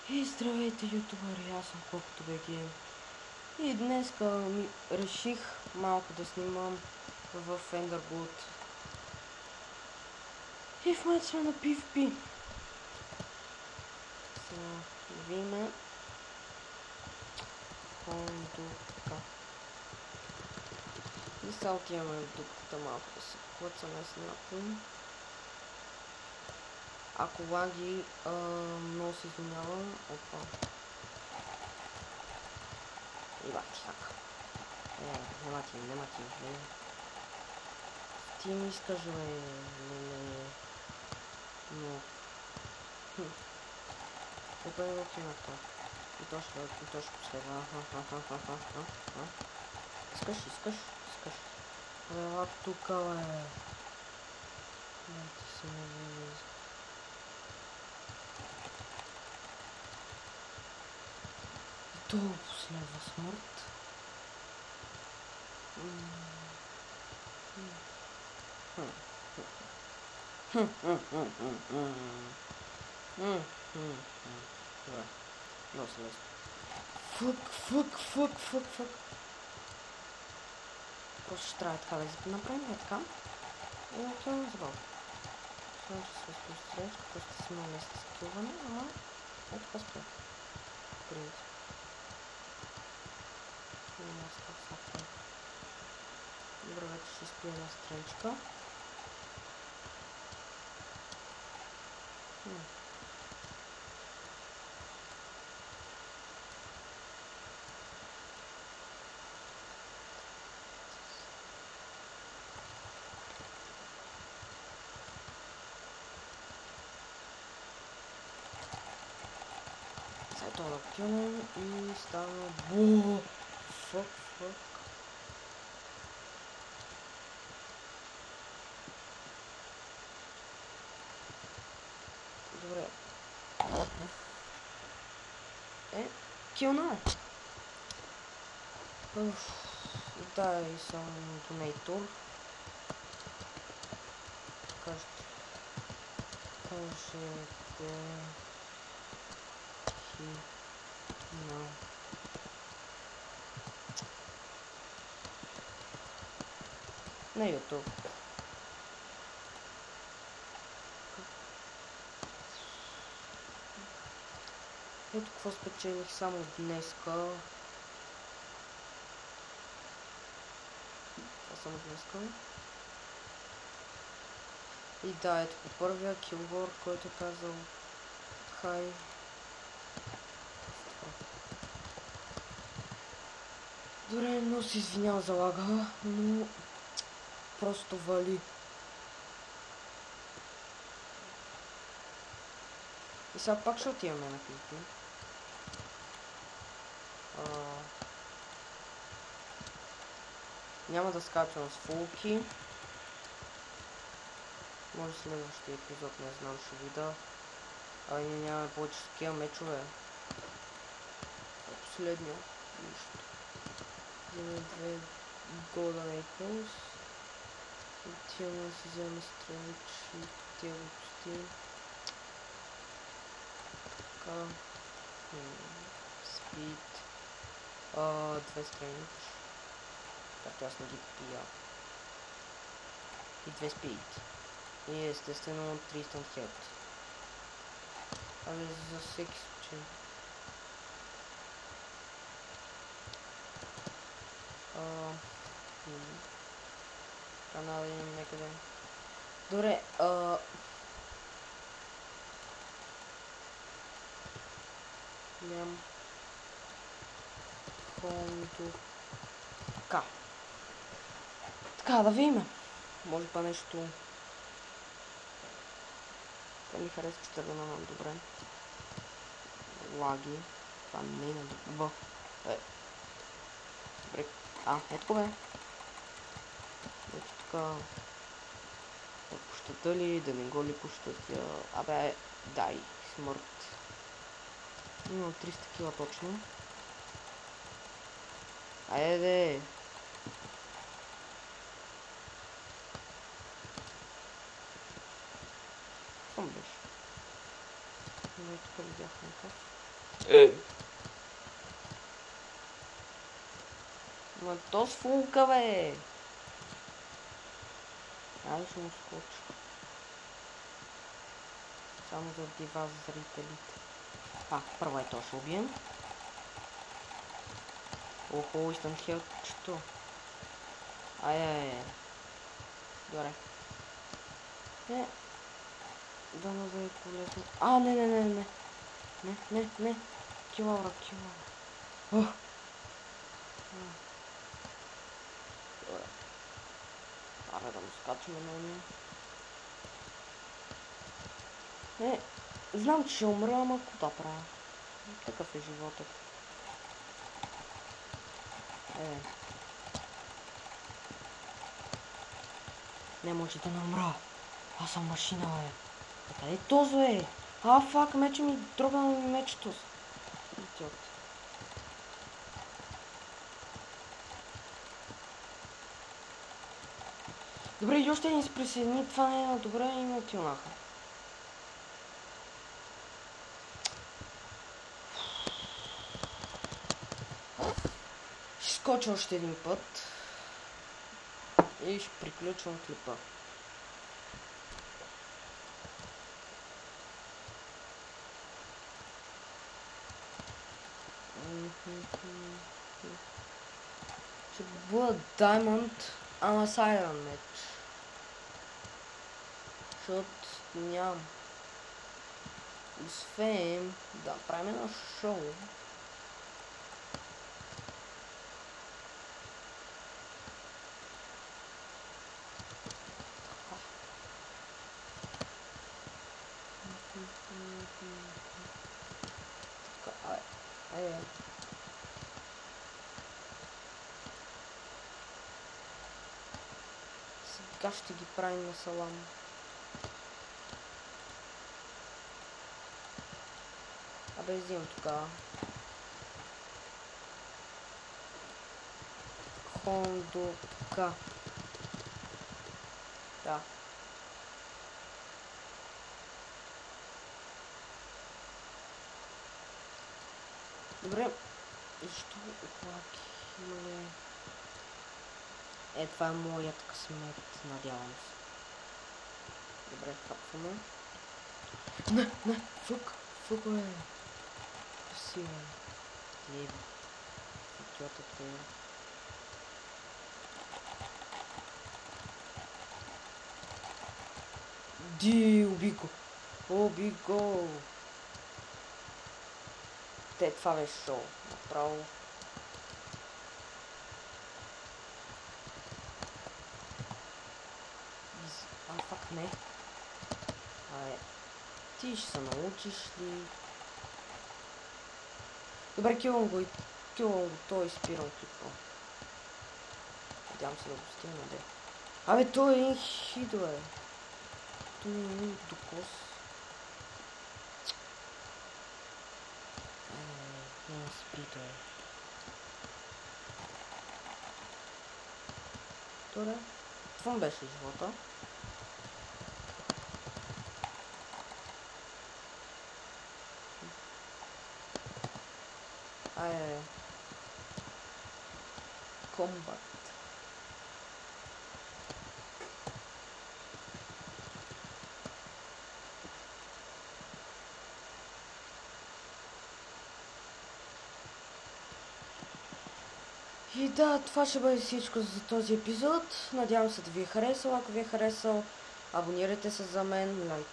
И здравейте, ютубъри, аз съм Колкото БГ. И днес реших малко да снимам в Enderwood. И в момента сме на PvP. Сега видим тук. И сега отиваме в дупката малко да се клъцаме с някой. Ако лаги, много се извинявам. Опа. И бати хака. Нема ти. Ти ми искаш, бе. Но... Опа, не отива това. И то ще последва. Искаш. Ела тука, бе. Дайте се не вижда. И то последва смърт. Добре, много се лесно. Фък. Просто ще трябва така да направим така. И отиваме за балка. Сега ще се спостречка, просто си много лесно скилване, ама е така спря. Принцип. Добре, вече ще спи една страничка. Сега това да кинем и става бу. Фък. Добре. Килна. Да, и съм донейтор. Кажете. На YouTube. Ето какво спечелих само днеска. Това само днеска. И да, ето по първия килвор, който е казал хай. Добре, много се извинявам за лага, но просто вали. И сега пак ще отиваме на PvP. Няма да скачвам с фулки. Може следващия епизод, не знам, ще видя. Ние нямаме повече такива мечове. Последния. Нищо. Вземем 2 Golden Apples. Отиваме да си вземем страничи, тия глупости. Така. Спид. 2 страничи. Както аз не ги пия. И 2 спид. И естествено 300 хед. Абе за всеки случай. Трябва да имам някъде. Добре, нямам хонто. Така, да видим. Може па нещо. Това ми харесва, че тървенам добре. Лаги. Това не е на добър. Добре. Ето бе. Ето така. Да пощата ли, да не го ли пощатя. Абе, дай, смърт. Имам 300 кила точно. Айде. Какво беше? Но и тук видях някакъв. Ма то сфунка, бе! Аз ще му скоча. Само заради вас, зрителите. Първо то ще убием. Охо, искам хелчето. Ай. Добре. Дано да е полезно. Не. Килаура. Добре. Да му скачаме на уния. Знам, че ще умра, ама какво да правя? Такъв е животът. Не може да не умра. Аз съм машина, бе. Къде е този, бе? Фак, мече ми дрогна мечето. Идиот. Добре, и още ни се присъедини. Това не е добре и ме тюнаха. Ще скоча още един път. И ще приключвам клипа. Ще бъда Diamond, ама с Iron меч. Защото нямам. Освен да правим едно шоу. Сега ще ги правим на салам. Взимам тогава. Хондока. Да. Добре. Защо оплаки? Това е моят късмет, надявам се. Добре, хапваме. Не, фук, бе. Красиво. Леви. Идиотът е. Уби го. Това беше шоу. Направо. Фак не. Ти ще се научиш ли? Добре, килвам го, той спирам клипа. Надявам се да го стигна, де. Той е един хидо, бе. Той е един докос. Няма спито, бе. Добре. Това беше живота. Комбат. И да, това ще бъде всичко за този епизод. Надявам се да ви е харесал. Ако ви е харесал, абонирайте се за мен.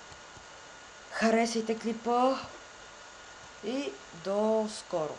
Харесайте клипа. И до скоро.